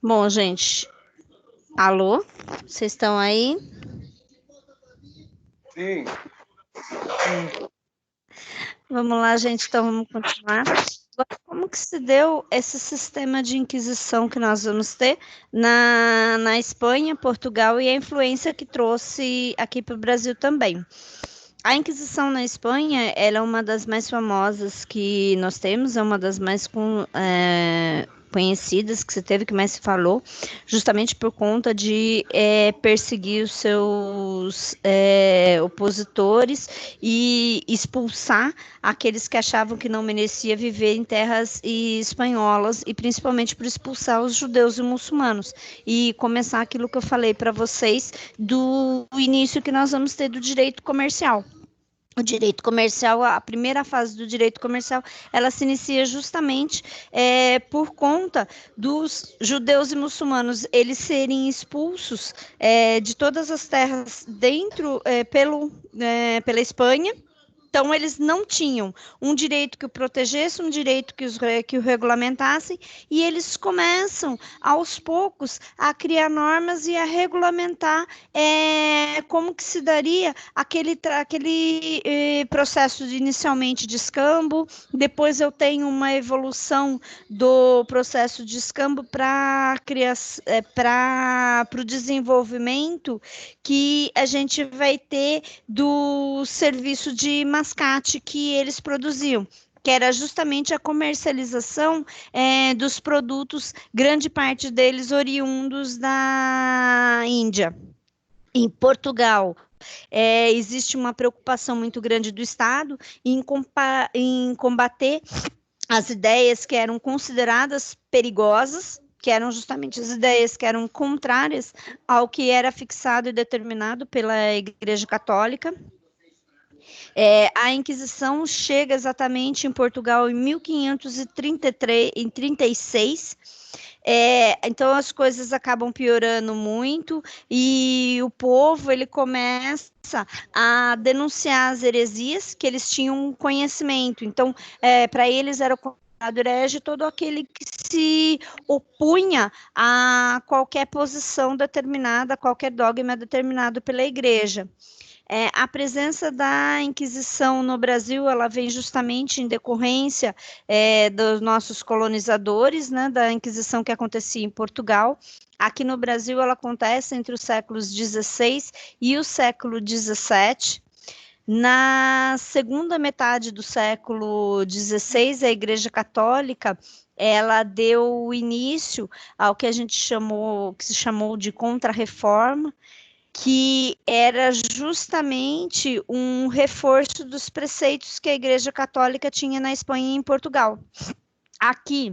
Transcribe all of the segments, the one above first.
Bom, gente, alô? Vocês estão aí? Sim, Vamos lá, gente, então vamos continuar. Agora, como que se deu esse sistema de inquisição que nós vamos ter na Espanha, Portugal e a influência que trouxe aqui para o Brasil também? A Inquisição na Espanha, ela é uma das mais famosas que nós temos, é uma das mais conhecidas que se teve, que mais se falou, justamente por conta de perseguir os seus opositores e expulsar aqueles que achavam que não merecia viver em terras espanholas e principalmente por expulsar os judeus e muçulmanos e começar aquilo que eu falei para vocês do início que nós vamos ter do direito comercial. O direito comercial, a primeira fase do direito comercial, ela se inicia justamente por conta dos judeus e muçulmanos eles serem expulsos de todas as terras dentro pela Espanha. Então, eles não tinham um direito que o protegesse, um direito que o regulamentasse, e eles começam, aos poucos, a criar normas e a regulamentar como que se daria aquele processo inicialmente de escambo, depois eu tenho uma evolução do processo de escambo para o desenvolvimento que a gente vai ter do serviço de mascate que eles produziam, que era justamente a comercialização dos produtos, grande parte deles oriundos da Índia. Em Portugal, existe uma preocupação muito grande do Estado em combater as ideias que eram consideradas perigosas, que eram justamente as ideias que eram contrárias ao que era fixado e determinado pela Igreja Católica. A Inquisição chega exatamente em Portugal em 1533, em 36. Então as coisas acabam piorando muito e o povo ele começa a denunciar as heresias que eles tinham conhecimento. Então, para eles era considerado herege todo aquele que se opunha a qualquer posição determinada, a qualquer dogma determinado pela igreja. A presença da Inquisição no Brasil, ela vem justamente em decorrência dos nossos colonizadores, né, da Inquisição que acontecia em Portugal. Aqui no Brasil, ela acontece entre os séculos XVI e o século XVII. Na segunda metade do século XVI, a Igreja Católica ela deu início ao que a gente chamou, que se chamou de Contra-Reforma, que era justamente um reforço dos preceitos que a Igreja Católica tinha na Espanha e em Portugal. Aqui,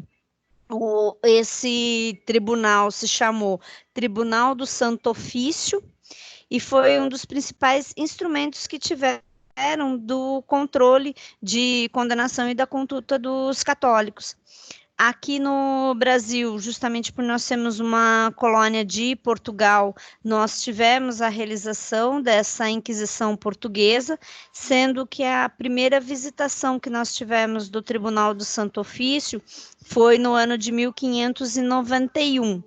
esse tribunal se chamou Tribunal do Santo Ofício e foi um dos principais instrumentos que tiveram do controle de condenação e da conduta dos católicos. Aqui no Brasil, justamente por nós sermos uma colônia de Portugal, nós tivemos a realização dessa Inquisição Portuguesa, sendo que a primeira visitação que nós tivemos do Tribunal do Santo Ofício foi no ano de 1591.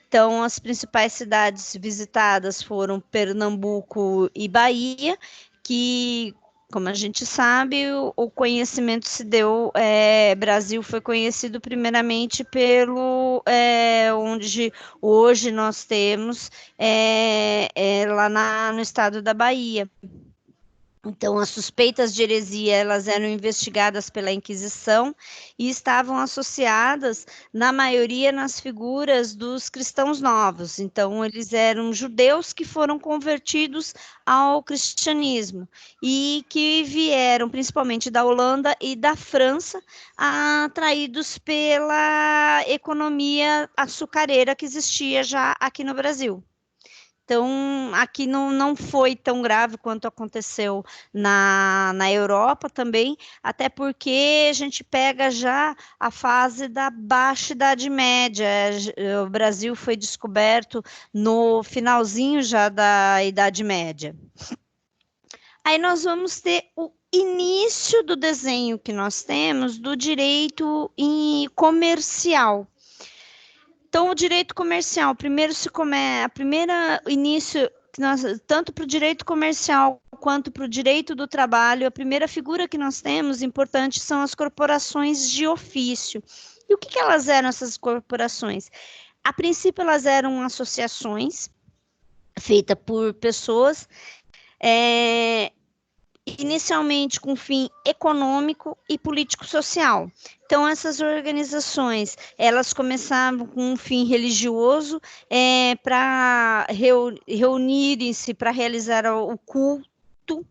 Então, as principais cidades visitadas foram Pernambuco e Bahia, que, como a gente sabe, o conhecimento se deu, Brasil foi conhecido primeiramente onde hoje nós temos, lá no estado da Bahia. Então, as suspeitas de heresia, elas eram investigadas pela Inquisição e estavam associadas, na maioria, nas figuras dos cristãos novos. Então, eles eram judeus que foram convertidos ao cristianismo e que vieram, principalmente da Holanda e da França, atraídos pela economia açucareira que existia já aqui no Brasil. Então, aqui não foi tão grave quanto aconteceu na Europa também, até porque a gente pega já a fase da Baixa Idade Média. O Brasil foi descoberto no finalzinho já da Idade Média. Aí nós vamos ter o início do desenho que nós temos do direito comercial. Então, o direito comercial, primeiro a primeira início, tanto para o direito comercial quanto para o direito do trabalho, a primeira figura que nós temos, importante, são as corporações de ofício. E o que elas eram, essas corporações? A princípio, elas eram associações feitas por pessoas, inicialmente com fim econômico e político-social. Então, essas organizações, elas começavam com um fim religioso, para reunirem-se para realizar o culto.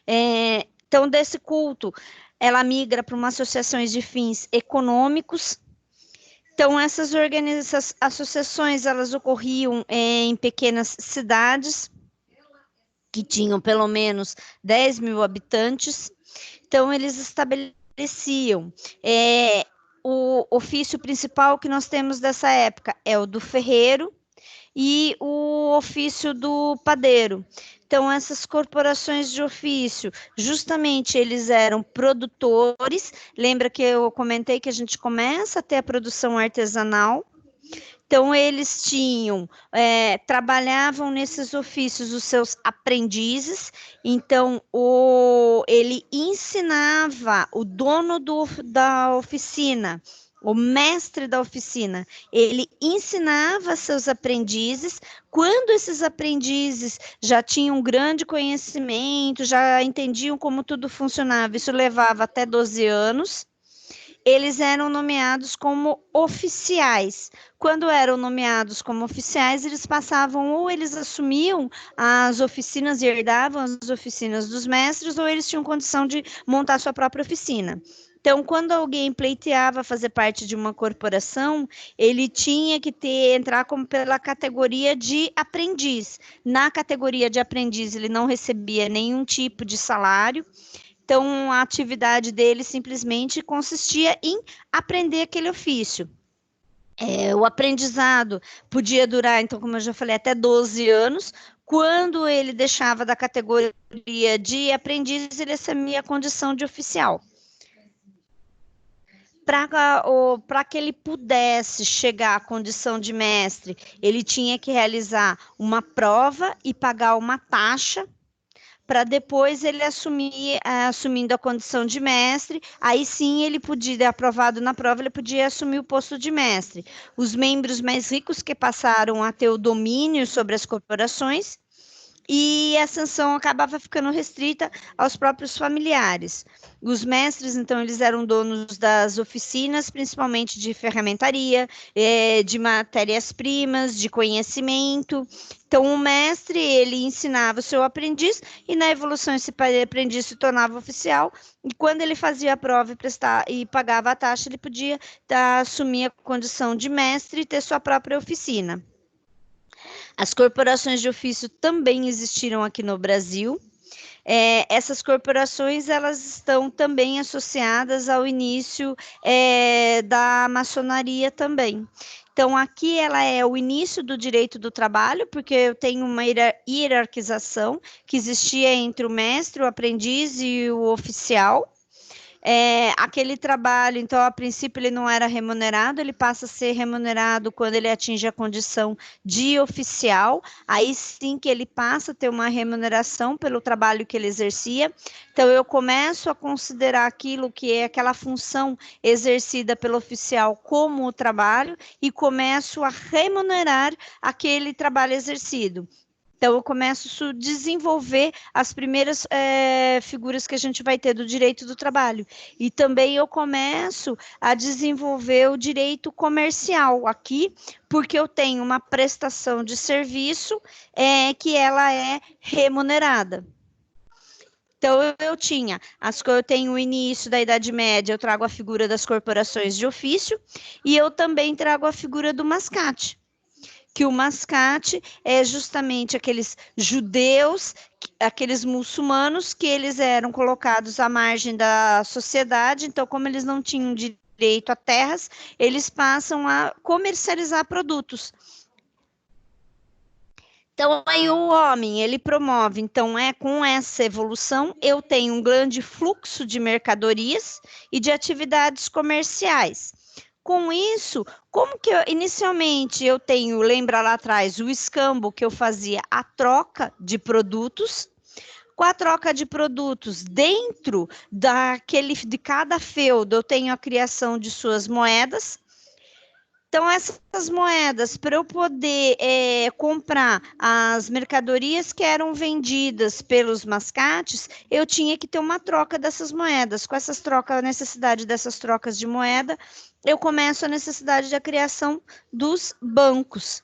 Então, desse culto, ela migra para uma associações de fins econômicos. Então, essas associações, elas ocorriam em pequenas cidades, que tinham pelo menos 10 mil habitantes. Então, eles estabeleciam o ofício principal que nós temos dessa época é o do ferreiro e o ofício do padeiro. Então, essas corporações de ofício, justamente eles eram produtores. Lembra que eu comentei que a gente começa a ter a produção artesanal? Então, eles trabalhavam nesses ofícios os seus aprendizes. Então, ele ensinava o dono da oficina, o mestre da oficina, ele ensinava seus aprendizes. Quando esses aprendizes já tinham grande conhecimento, já entendiam como tudo funcionava, isso levava até 12 anos, eles eram nomeados como oficiais. Quando eram nomeados como oficiais, eles passavam, ou eles assumiam as oficinas e herdavam as oficinas dos mestres, ou eles tinham condição de montar sua própria oficina. Então, quando alguém pleiteava fazer parte de uma corporação, ele tinha que entrar como pela categoria de aprendiz. Na categoria de aprendiz, ele não recebia nenhum tipo de salário. Então, a atividade dele simplesmente consistia em aprender aquele ofício. O aprendizado podia durar, então, como eu já falei, até 12 anos. Quando ele deixava da categoria de aprendiz, ele assumia a condição de oficial. Para que ele pudesse chegar à condição de mestre, ele tinha que realizar uma prova e pagar uma taxa, para depois ele assumindo a condição de mestre, aí sim ele podia, aprovado na prova, ele podia assumir o posto de mestre. Os membros mais ricos que passaram a ter o domínio sobre as corporações, e a sanção acabava ficando restrita aos próprios familiares. Os mestres, então, eles eram donos das oficinas, principalmente de ferramentaria, de matérias-primas, de conhecimento. Então, o mestre, ele ensinava o seu aprendiz, e na evolução esse aprendiz se tornava oficial, e quando ele fazia a prova e pagava a taxa, ele podia assumir a condição de mestre e ter sua própria oficina. As corporações de ofício também existiram aqui no Brasil. Essas corporações, elas estão também associadas ao início da maçonaria também. Então, aqui ela é o início do direito do trabalho, porque eu tenho uma hierarquização que existia entre o mestre, o aprendiz e o oficial. Aquele trabalho, então, a princípio ele não era remunerado, ele passa a ser remunerado quando ele atinge a condição de oficial, aí sim que ele passa a ter uma remuneração pelo trabalho que ele exercia. Então, eu começo a considerar aquilo que é aquela função exercida pelo oficial como o trabalho, e começo a remunerar aquele trabalho exercido. Então, eu começo a desenvolver as primeiras figuras que a gente vai ter do direito do trabalho. E também eu começo a desenvolver o direito comercial aqui, porque eu tenho uma prestação de serviço que ela é remunerada. Então, eu tenho o início da Idade Média, eu trago a figura das corporações de ofício, e eu também trago a figura do mascate, que o mascate é justamente aqueles judeus, aqueles muçulmanos, que eles eram colocados à margem da sociedade. Então, como eles não tinham direito a terras, eles passam a comercializar produtos. Então, aí o homem, ele promove. Então, com essa evolução, eu tenho um grande fluxo de mercadorias e de atividades comerciais. com isso, como que inicialmente eu tenho, lembra lá atrás, o escambo que eu fazia a troca de produtos. Com a troca de produtos dentro de cada feudo, eu tenho a criação de suas moedas. Então, essas moedas, para eu poder comprar as mercadorias que eram vendidas pelos mascates, eu tinha que ter uma troca dessas moedas. Com essas trocas, a necessidade dessas trocas de moeda, eu começo a necessidade da criação dos bancos.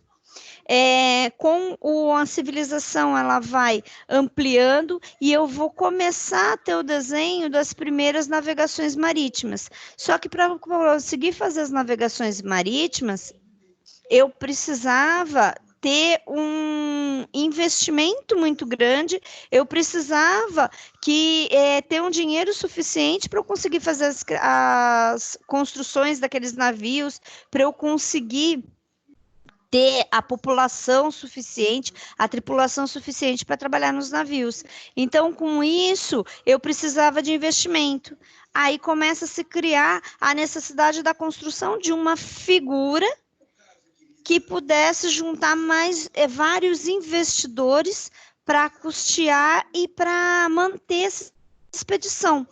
A civilização, ela vai ampliando e eu vou começar a ter o desenho das primeiras navegações marítimas. Só que para conseguir fazer as navegações marítimas, eu precisava ter um investimento muito grande, eu precisava ter um dinheiro suficiente para eu conseguir fazer as construções daqueles navios, para eu conseguir ter a população suficiente, a tripulação suficiente para trabalhar nos navios. Então, com isso, eu precisava de investimento. Aí começa a se criar a necessidade da construção de uma figura que pudesse juntar vários investidores para custear e para manter essa expedição.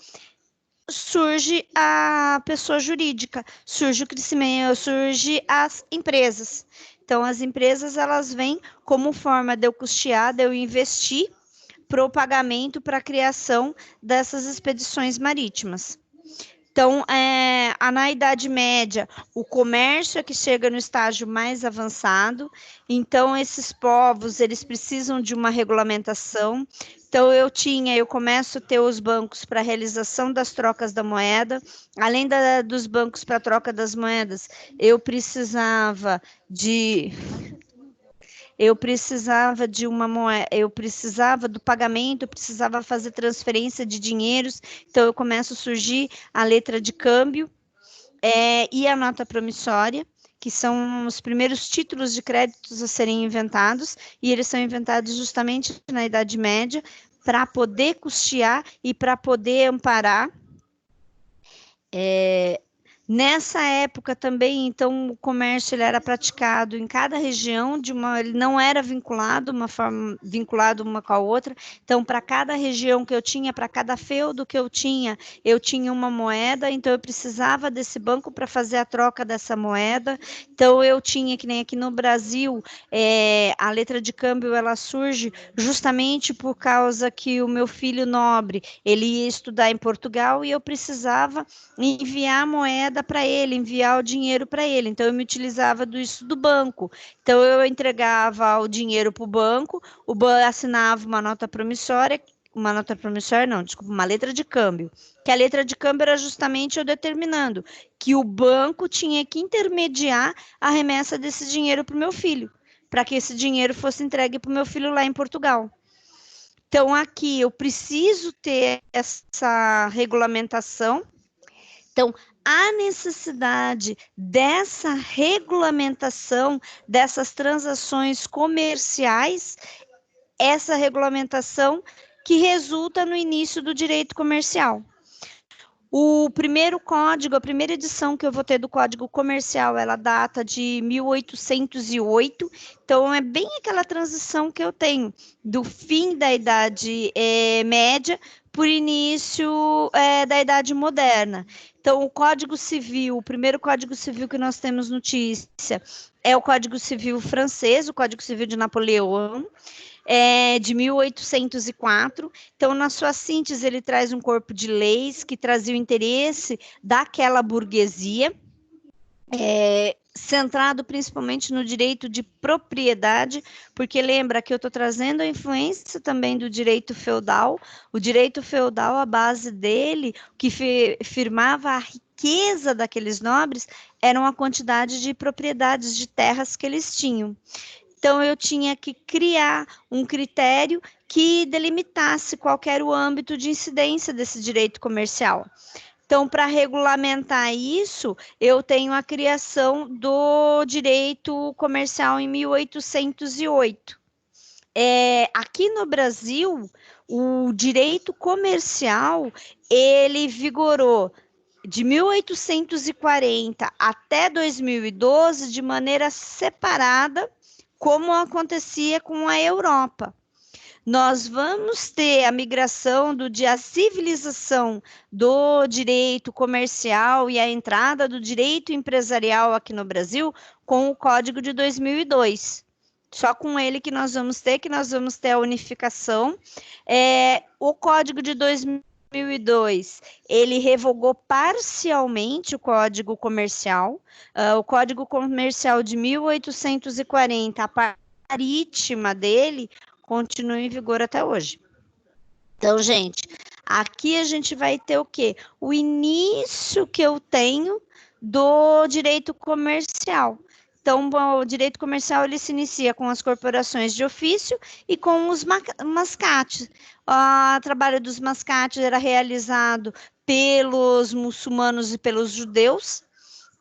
Surge a pessoa jurídica, surge o crescimento, surge as empresas. Então, as empresas, elas vêm como forma de eu custear, de eu investir para o pagamento, para a criação dessas expedições marítimas. Então, na Idade Média, o comércio é que chega no estágio mais avançado. Então, esses povos, eles precisam de uma regulamentação. Então, eu começo a ter os bancos para a realização das trocas da moeda. Além dos bancos para a troca das moedas, eu precisava de uma moeda, eu precisava do pagamento, eu precisava fazer transferência de dinheiros, então eu começo a surgir a letra de câmbio e a nota promissória, que são os primeiros títulos de créditos a serem inventados, e eles são inventados justamente na Idade Média, para poder custear e para poder amparar. Nessa época também, então, o comércio ele era praticado em cada região, ele não era vinculado uma com a outra. Então, para cada região que eu tinha, para cada feudo que eu tinha uma moeda, então eu precisava desse banco para fazer a troca dessa moeda. Então, eu tinha, que nem aqui no Brasil, a letra de câmbio, ela surge justamente por causa que o meu filho nobre, ele ia estudar em Portugal e eu precisava enviar a moeda para ele, enviar o dinheiro para ele. Então, eu me utilizava do banco. Então, eu entregava o dinheiro para o banco assinava uma nota promissória, uma letra de câmbio. Que a letra de câmbio era justamente eu determinando que o banco tinha que intermediar a remessa desse dinheiro para o meu filho, para que esse dinheiro fosse entregue para o meu filho lá em Portugal. Então, aqui eu preciso ter essa regulamentação. Então, a necessidade dessa regulamentação dessas transações comerciais, essa regulamentação que resulta no início do direito comercial. O primeiro código, a primeira edição que eu vou ter do Código Comercial, ela data de 1808, então é bem aquela transição que eu tenho do fim da Idade Média por início da Idade Moderna. Então, o Código Civil, o primeiro Código Civil que nós temos notícia é o Código Civil francês, o Código Civil de Napoleão, de 1804. Então, na sua síntese, ele traz um corpo de leis que trazia o interesse daquela burguesia, centrado principalmente no direito de propriedade, porque lembra que eu estou trazendo a influência também do direito feudal. O direito feudal, a base dele, que firmava a riqueza daqueles nobres, eram a quantidade de propriedades de terras que eles tinham. Então, eu tinha que criar um critério que delimitasse qual era o âmbito de incidência desse direito comercial. Então, para regulamentar isso, eu tenho a criação do direito comercial em 1808. Aqui no Brasil, o direito comercial, ele vigorou de 1840 até 2012 de maneira separada, como acontecia com a Europa. Nós vamos ter a migração a civilização do direito comercial e a entrada do direito empresarial aqui no Brasil com o Código de 2002. Só com ele que nós vamos ter a unificação. O Código de 2002, ele revogou parcialmente o Código Comercial. O Código Comercial de 1840, a parte marítima dele, continua em vigor até hoje. Então, gente, aqui a gente vai ter o quê? O início que eu tenho do direito comercial. Então, o direito comercial, ele se inicia com as corporações de ofício e com os mascates. O trabalho dos mascates era realizado pelos muçulmanos e pelos judeus,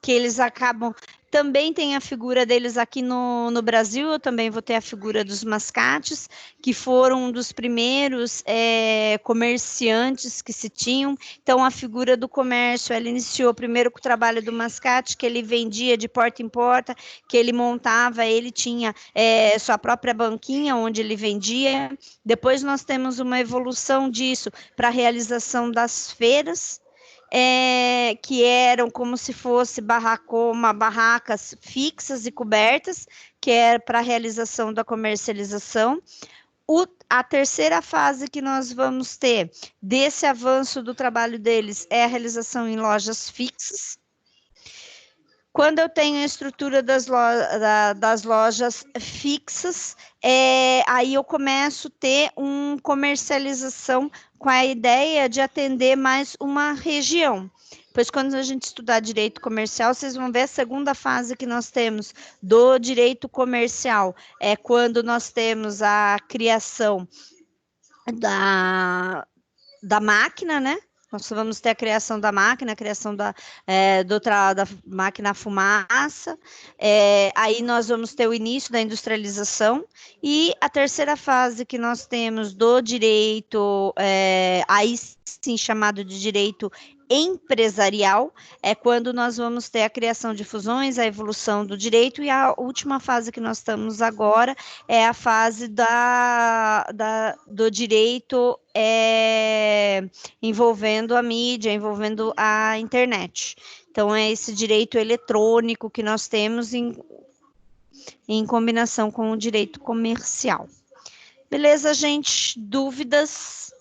que eles acabam... Também tem a figura deles aqui no Brasil, eu também vou ter a figura dos mascates, que foram um dos primeiros comerciantes que se tinham. Então, a figura do comércio, ela iniciou primeiro com o trabalho do mascate, que ele vendia de porta em porta, que ele montava, ele tinha sua própria banquinha, onde ele vendia. Depois nós temos uma evolução disso para a realização das feiras, que eram como se fosse barracas fixas e cobertas, que era para a realização da comercialização. A terceira fase que nós vamos ter desse avanço do trabalho deles é a realização em lojas fixas. Quando eu tenho a estrutura das lojas fixas, aí eu começo a ter uma comercialização com a ideia de atender mais uma região. Pois quando a gente estudar direito comercial, vocês vão ver a segunda fase que nós temos do direito comercial. É quando nós temos a criação da máquina, né? Nós vamos ter a criação da máquina, a criação da máquina a fumaça, aí nós vamos ter o início da industrialização, e a terceira fase que nós temos do direito, aí sim chamado de direito empresarial, é quando nós vamos ter a criação de fusões, a evolução do direito, e a última fase que nós estamos agora é a fase do direito envolvendo a mídia, envolvendo a internet. Então, é esse direito eletrônico que nós temos em combinação com o direito comercial. Beleza, gente? Dúvidas?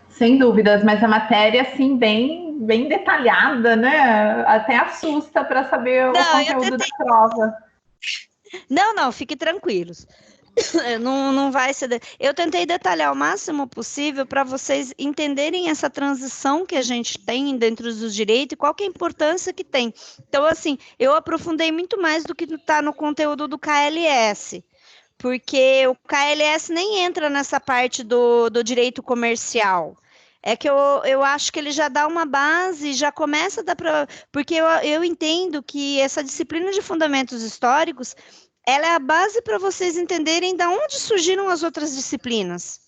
Sem dúvidas, mas a matéria, assim, bem detalhada, né? Até assusta para saber o conteúdo da prova. Não, fiquem tranquilos. Não vai ser... Eu tentei detalhar o máximo possível para vocês entenderem essa transição que a gente tem dentro dos direitos e qual que é a importância que tem. Então, assim, eu aprofundei muito mais do que está no conteúdo do KLS, porque o KLS nem entra nessa parte do direito comercial. É que eu acho que ele já dá uma base, já começa a dar para... Porque eu entendo que essa disciplina de fundamentos históricos, ela é a base para vocês entenderem de onde surgiram as outras disciplinas.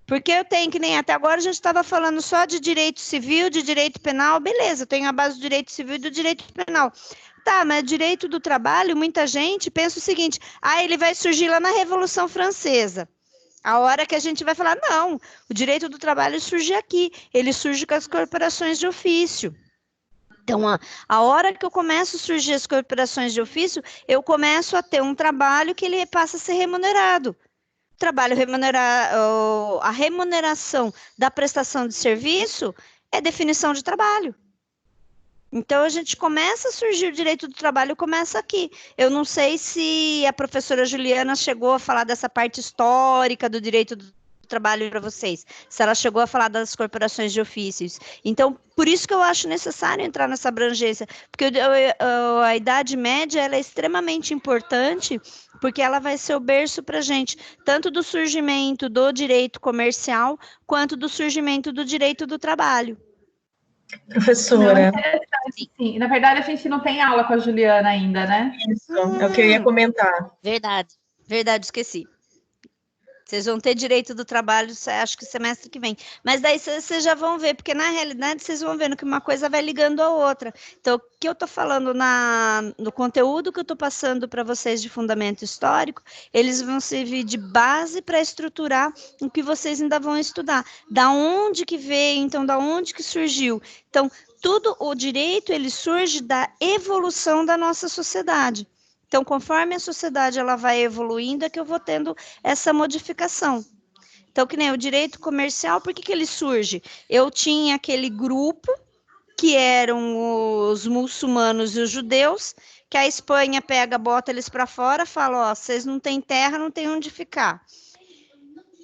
Porque eu tenho que nem até agora a gente estava falando só de direito civil, de direito penal, beleza, eu tenho a base do direito civil e do direito penal. Tá, mas direito do trabalho, muita gente pensa o seguinte, ele vai surgir lá na Revolução Francesa. A hora que a gente vai falar, não, o direito do trabalho surge aqui, ele surge com as corporações de ofício. Então, a hora que eu começo a surgir as corporações de ofício, eu começo a ter um trabalho que ele passa a ser remunerado. Trabalho remunerado, a remuneração da prestação de serviço é definição de trabalho. Então, a gente começa a surgir o direito do trabalho, começa aqui. Eu não sei se a professora Juliana chegou a falar dessa parte histórica do direito do trabalho para vocês, se ela chegou a falar das corporações de ofícios. Então, por isso que eu acho necessário entrar nessa abrangência, porque a Idade Média ela é extremamente importante, porque ela vai ser o berço para a gente, tanto do surgimento do direito comercial, quanto do surgimento do direito do trabalho. Professora. Sim. Na verdade, a gente não tem aula com a Juliana ainda, né? Isso, é o que eu ia comentar. Verdade, esqueci. Vocês vão ter direito do trabalho, acho que semestre que vem. Mas daí vocês já vão ver, porque na realidade vocês vão vendo que uma coisa vai ligando a outra. Então, o que eu estou falando no conteúdo que eu estou passando para vocês de fundamento histórico, eles vão servir de base para estruturar o que vocês ainda vão estudar. Da onde que veio, então, da onde que surgiu. Então, tudo o direito, ele surge da evolução da nossa sociedade. Então, conforme a sociedade ela vai evoluindo, é que eu vou tendo essa modificação. Então, que nem o direito comercial, por que ele surge? Eu tinha aquele grupo, que eram os muçulmanos e os judeus, que a Espanha pega, bota eles para fora, fala, ó, vocês não têm terra, não tem onde ficar.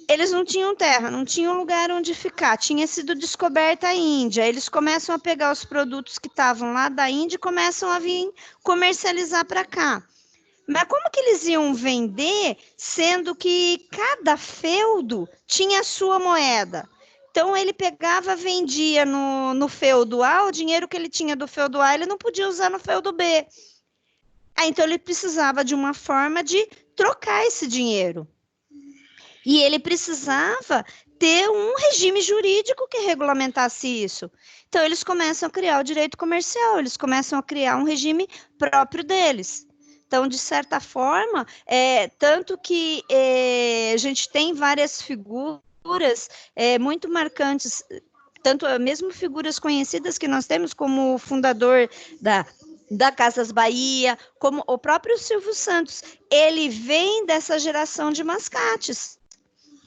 Eles não tinham terra, não tinham lugar onde ficar, tinha sido descoberta a Índia, eles começam a pegar os produtos que estavam lá da Índia e começam a vir comercializar para cá. Mas como que eles iam vender, sendo que cada feudo tinha a sua moeda? Então, ele pegava, vendia no feudo A, o dinheiro que ele tinha do feudo A, ele não podia usar no feudo B. Então, ele precisava de uma forma de trocar esse dinheiro. E ele precisava ter um regime jurídico que regulamentasse isso. Então, eles começam a criar o direito comercial, eles começam a criar um regime próprio deles. Então, de certa forma, tanto que a gente tem várias figuras muito marcantes, tanto mesmo figuras conhecidas que nós temos, como o fundador da Casas Bahia, como o próprio Silvio Santos, ele vem dessa geração de mascates,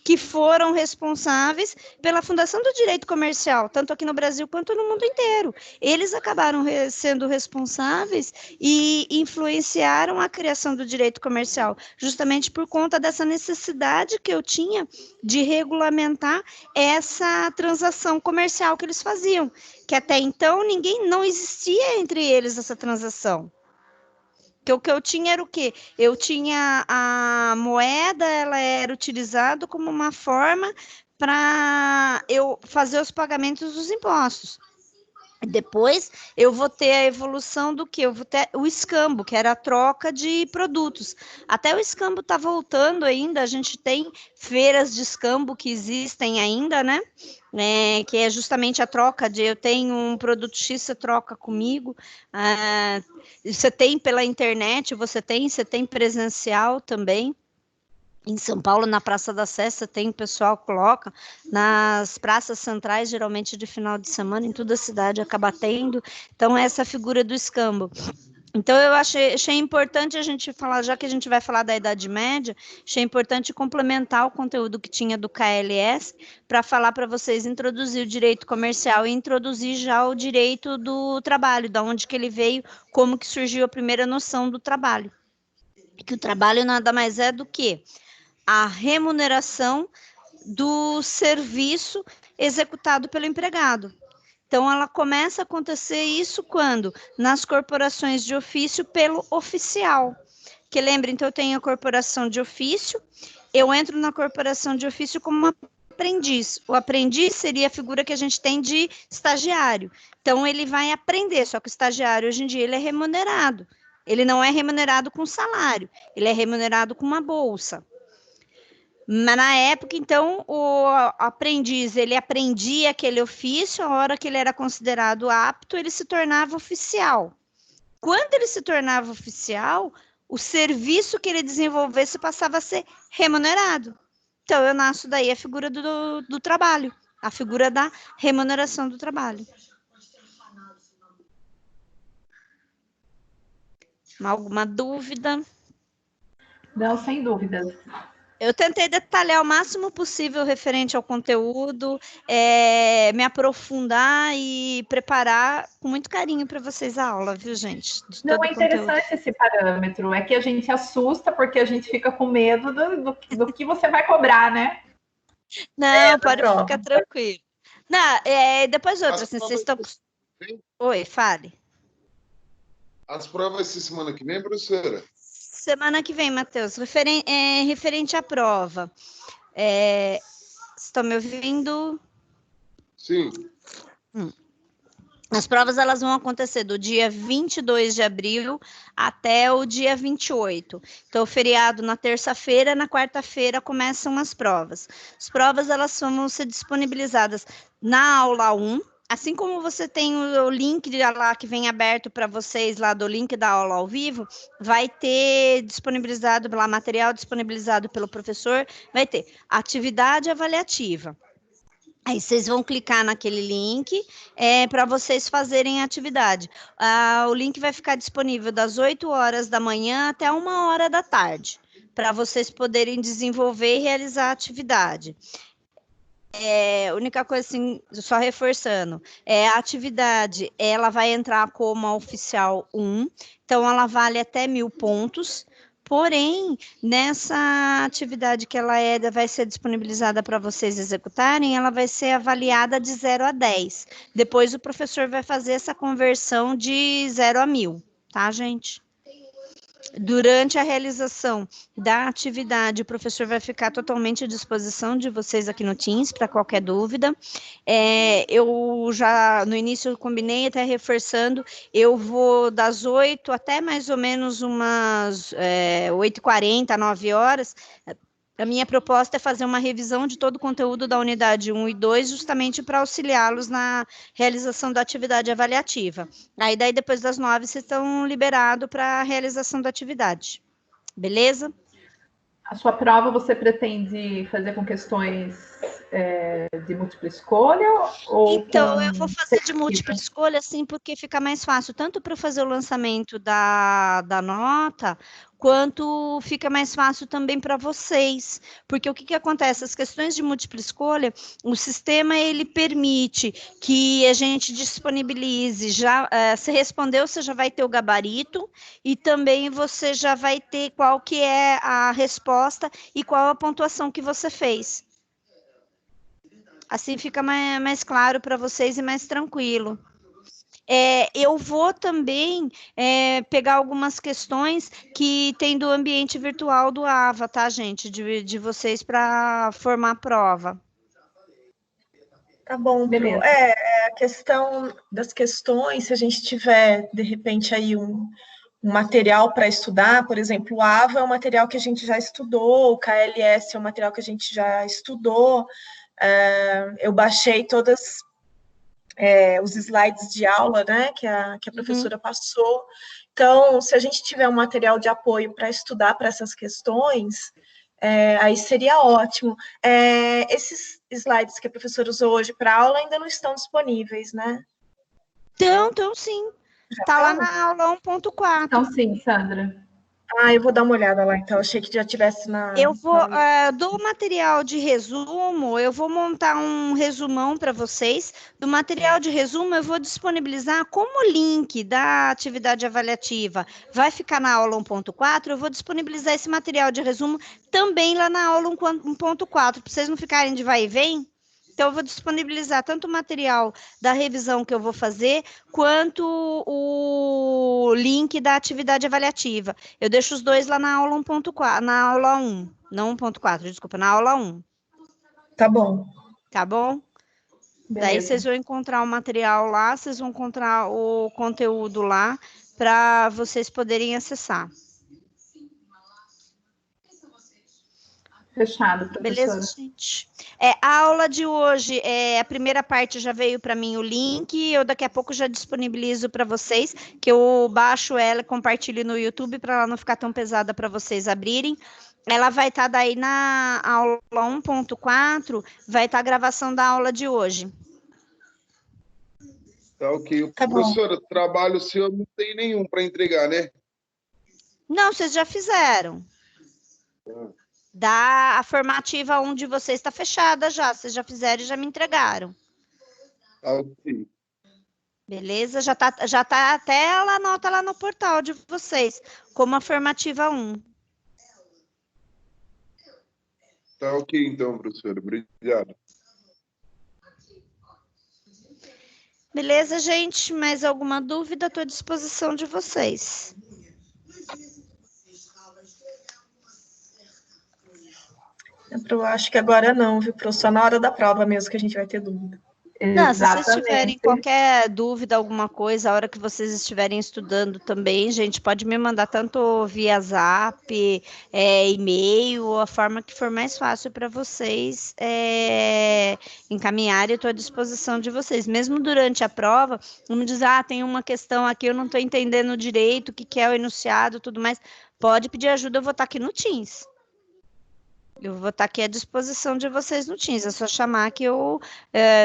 que foram responsáveis pela fundação do direito comercial, tanto aqui no Brasil quanto no mundo inteiro. Eles acabaram sendo responsáveis e influenciaram a criação do direito comercial, justamente por conta dessa necessidade que eu tinha de regulamentar essa transação comercial que eles faziam, que até então não existia entre eles essa transação. Que o que eu tinha era o quê? Eu tinha a moeda, ela era utilizada como uma forma para eu fazer os pagamentos dos impostos. Depois, eu vou ter a evolução do que? Eu vou ter o escambo, que era a troca de produtos. Até o escambo está voltando ainda, a gente tem feiras de escambo que existem ainda, né? Que é justamente a troca de eu tenho um produto X, você troca comigo. Você tem pela internet, você tem presencial também. Em São Paulo, na Praça da Sé, tem o pessoal que coloca, nas praças centrais, geralmente de final de semana, em toda a cidade acaba tendo. Então, essa figura do escambo. Então, eu achei importante a gente falar, já que a gente vai falar da Idade Média, achei importante complementar o conteúdo que tinha do KLS, para falar para vocês introduzir o direito comercial e introduzir já o direito do trabalho, da onde que ele veio, como que surgiu a primeira noção do trabalho. Que o trabalho nada mais é do que a remuneração do serviço executado pelo empregado. Então, ela começa a acontecer isso quando? Nas corporações de ofício pelo oficial. Que lembra, então, eu tenho a corporação de ofício, eu entro na corporação de ofício como uma aprendiz. O aprendiz seria a figura que a gente tem de estagiário. Então, ele vai aprender, só que o estagiário, hoje em dia, ele é remunerado. Ele não é remunerado com salário, ele é remunerado com uma bolsa. Mas na época, então, o aprendiz, ele aprendia aquele ofício, a hora que ele era considerado apto, ele se tornava oficial. Quando ele se tornava oficial, o serviço que ele desenvolvesse passava a ser remunerado. Então, eu nasço daí a figura do trabalho, a figura da remuneração do trabalho. Alguma dúvida? Não, sem dúvidas. Eu tentei detalhar o máximo possível referente ao conteúdo, me aprofundar e preparar com muito carinho para vocês a aula, viu, gente? Não, é interessante esse parâmetro, é que a gente assusta porque a gente fica com medo do que você vai cobrar, né? Não, pode ficar tranquilo. Não, depois outra, assim, vocês estão... Oi, fale. As provas essa semana que vem, professora? Semana que vem, Matheus, referente à prova. Estão me ouvindo? Sim. As provas elas vão acontecer do dia 22 de abril até o dia 28. Então, o feriado na terça-feira, na quarta-feira começam as provas. As provas elas vão ser disponibilizadas na aula 1, assim como você tem o link lá que vem aberto para vocês, lá do link da aula ao vivo, vai ter disponibilizado lá, material disponibilizado pelo professor, vai ter atividade avaliativa. Aí vocês vão clicar naquele link para vocês fazerem a atividade. O link vai ficar disponível das 8 horas da manhã até 1 hora da tarde, para vocês poderem desenvolver e realizar a atividade. A única coisa, assim, só reforçando, a atividade, ela vai entrar como a oficial 1, então ela vale até 1.000 pontos, porém, nessa atividade que ela vai ser disponibilizada para vocês executarem, ela vai ser avaliada de 0 a 10. Depois o professor vai fazer essa conversão de 0 a 1.000, tá, gente? Durante a realização da atividade, o professor vai ficar totalmente à disposição de vocês aqui no Teams, para qualquer dúvida. Eu já, no início, eu combinei, até reforçando, eu vou das 8 até mais ou menos umas 8h40, 9 horas. A minha proposta é fazer uma revisão de todo o conteúdo da unidade 1 e 2, justamente para auxiliá-los na realização da atividade avaliativa. Aí, daí, depois das 9, vocês estão liberados para a realização da atividade. Beleza? A sua prova você pretende fazer com questões de múltipla escolha? Então, eu vou fazer de múltipla escolha, sim, porque fica mais fácil, tanto para fazer o lançamento da nota, quanto fica mais fácil também para vocês. Porque o que acontece? As questões de múltipla escolha, o sistema, ele permite que a gente disponibilize, se respondeu, você já vai ter o gabarito, e também você já vai ter qual que é a resposta e qual a pontuação que você fez. Assim fica mais claro para vocês e mais tranquilo. Eu vou também pegar algumas questões que tem do ambiente virtual do AVA, tá, gente? De vocês para formar a prova. Tá bom, Pro. A questão das questões, se a gente tiver, de repente, aí um material para estudar, por exemplo, o AVA é um material que a gente já estudou, o KLS é um material que a gente já estudou. Eu baixei todas os slides de aula, né, que a professora passou. Então, se a gente tiver um material de apoio para estudar para essas questões, aí seria ótimo. Esses slides que a professora usou hoje para aula ainda não estão disponíveis, né? Então sim. Está lá na aula 1.4. Então, sim, Sandra. Eu vou dar uma olhada lá, então. Achei que já tivesse na... Eu vou, do material de resumo, eu vou montar um resumão para vocês. Do material de resumo, eu vou disponibilizar como link da atividade avaliativa. Vai ficar na aula 1.4, eu vou disponibilizar esse material de resumo também lá na aula 1.4, para vocês não ficarem de vai e vem. Então, eu vou disponibilizar tanto o material da revisão que eu vou fazer, quanto o link da atividade avaliativa. Eu deixo os dois lá na aula 1.4, na aula 1, não 1.4, desculpa, na aula 1. Tá bom. Tá bom? Beleza. Daí vocês vão encontrar o material lá, vocês vão encontrar o conteúdo lá, para vocês poderem acessar. Fechado, professora. Beleza, gente? A aula de hoje, a primeira parte já veio para mim o link, eu daqui a pouco já disponibilizo para vocês, que eu baixo ela e compartilho no YouTube para ela não ficar tão pesada para vocês abrirem. Ela vai estar daí na aula 1.4, vai estar a gravação da aula de hoje. Tá ok. Tá professora, trabalho seu não tem nenhum para entregar, né? Não, vocês já fizeram. A formativa 1 de vocês está fechada já. Vocês já fizeram e já me entregaram. Ok. Beleza? Já tá até ela anota lá no portal de vocês, como a formativa 1. Tá ok, então, professora. Obrigado. Beleza, gente? Mais alguma dúvida? Estou à disposição de vocês. Eu acho que agora não, viu, Pro? Só na hora da prova mesmo que a gente vai ter dúvida. Não, se vocês Exatamente. tiverem qualquer dúvida, alguma coisa, a hora que vocês estiverem estudando também, gente, pode me mandar tanto via Zap, e-mail, a forma que for mais fácil para vocês encaminharem. Eu estou à disposição de vocês. Mesmo durante a prova, vamos dizer, tem uma questão aqui, eu não estou entendendo direito o que é o enunciado, tudo mais. Pode pedir ajuda, eu vou estar aqui no Teams. Eu vou estar aqui à disposição de vocês no Teams. É só chamar que eu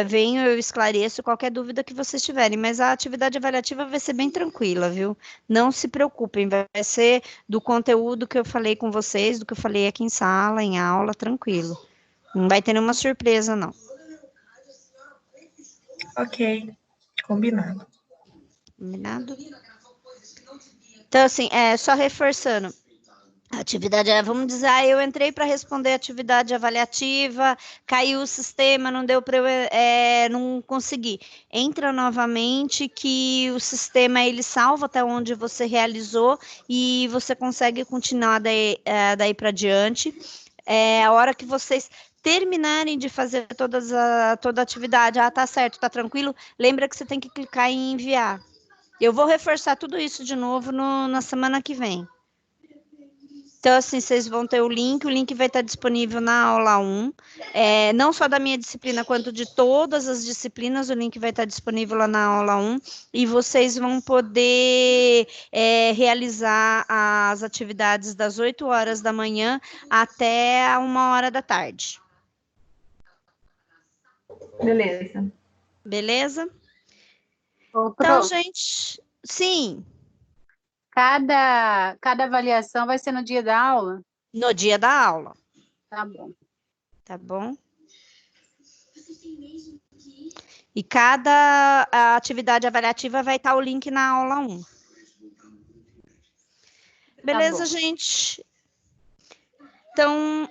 venho, eu esclareço qualquer dúvida que vocês tiverem. Mas a atividade avaliativa vai ser bem tranquila, viu? Não se preocupem, vai ser do conteúdo que eu falei com vocês, do que eu falei aqui em sala, em aula, tranquilo. Não vai ter nenhuma surpresa, não. Ok, combinado. Combinado? Então, assim, só reforçando. Atividade, vamos dizer, eu entrei para responder atividade avaliativa, caiu o sistema, não deu para eu, não consegui. Entra novamente que o sistema ele salva até onde você realizou e você consegue continuar daí para diante. A hora que vocês terminarem de fazer toda a atividade, tá certo, tá tranquilo, lembra que você tem que clicar em enviar. Eu vou reforçar tudo isso de novo na semana que vem. Então, assim, vocês vão ter o link vai estar disponível na aula 1, não só da minha disciplina, quanto de todas as disciplinas, o link vai estar disponível lá na aula 1, e vocês vão poder realizar as atividades das 8 horas da manhã até 1 hora da tarde. Beleza. Beleza? Ô, Então, Pro, gente, sim, cada avaliação vai ser no dia da aula? no dia da aula, Tá bom. tá bom? E cada atividade avaliativa vai estar o link na aula 1. Beleza, gente? Então,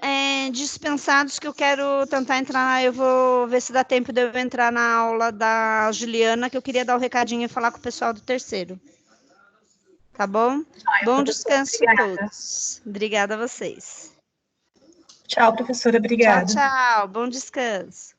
dispensados que eu quero tentar entrar, eu vou ver se dá tempo de eu entrar na aula da Juliana, que eu queria dar o recadinho e falar com o pessoal do terceiro. Tá bom? Bom descanso a todos. Obrigada a vocês. Tchau, professora. Obrigada. Tchau, tchau. Bom descanso.